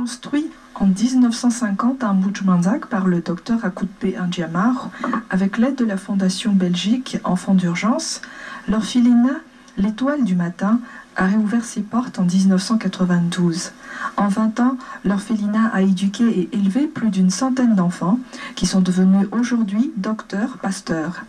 construit en 1950 à Mboujmanzak par le docteur Akoudbe Ndiamar avec l'aide de la Fondation Belgique Enfants d'urgence. L'orphelinat L'Étoile du matin a réouvert ses portes en 1992. En 20 ans, l'orphelinat a éduqué et élevé plus d'une centaine d'enfants qui sont devenus aujourd'hui docteurs, pasteurs.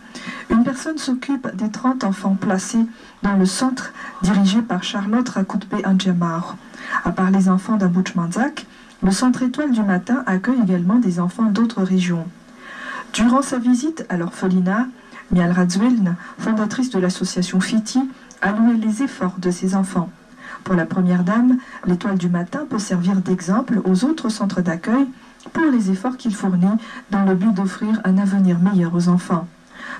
Une personne s'occupe des 30 enfants placés dans le centre dirigé par Charlotte Akoudbe Ndiamar. À part les enfants d'Mboujmanzak, le centre Étoile du matin accueille également des enfants d'autres régions. Durant sa visite à l'orphelinat, Mial Radzoueln, fondatrice de l'association Fiti, a loué les efforts de ses enfants. Pour la première dame, l'Étoile du matin peut servir d'exemple aux autres centres d'accueil pour les efforts qu'il fournit dans le but d'offrir un avenir meilleur aux enfants.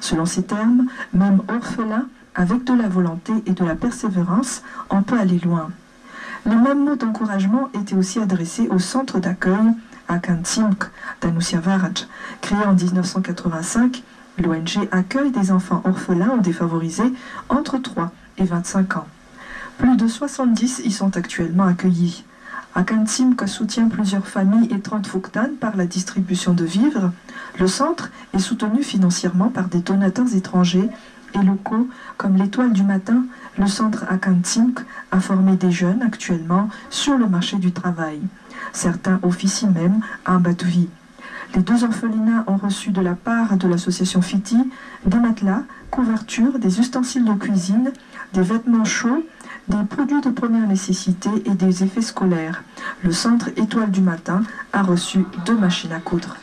Selon ses termes, même orphelin, avec de la volonté et de la persévérance, on peut aller loin. Les mêmes mots d'encouragement étaient aussi adressés au centre d'accueil à Kantsimk d'Anoussiavaraj. Créé en 1985, l'ONG accueille des enfants orphelins ou défavorisés entre 3 et 25 ans. Plus de 70 y sont actuellement accueillis. Kantsimk soutient plusieurs familles et 30 Fouktan par la distribution de vivres. Le centre est soutenu financièrement par des donateurs étrangers et locaux comme l'Étoile du matin. Le centre Kantsimk a formé des jeunes actuellement sur le marché du travail. Certains officient même à Mbatovi. Les deux orphelinats ont reçu de la part de l'association Fiti des matelas, couvertures, des ustensiles de cuisine, des vêtements chauds, des produits de première nécessité et des effets scolaires. Le centre Étoile du matin a reçu 2 machines à coudre.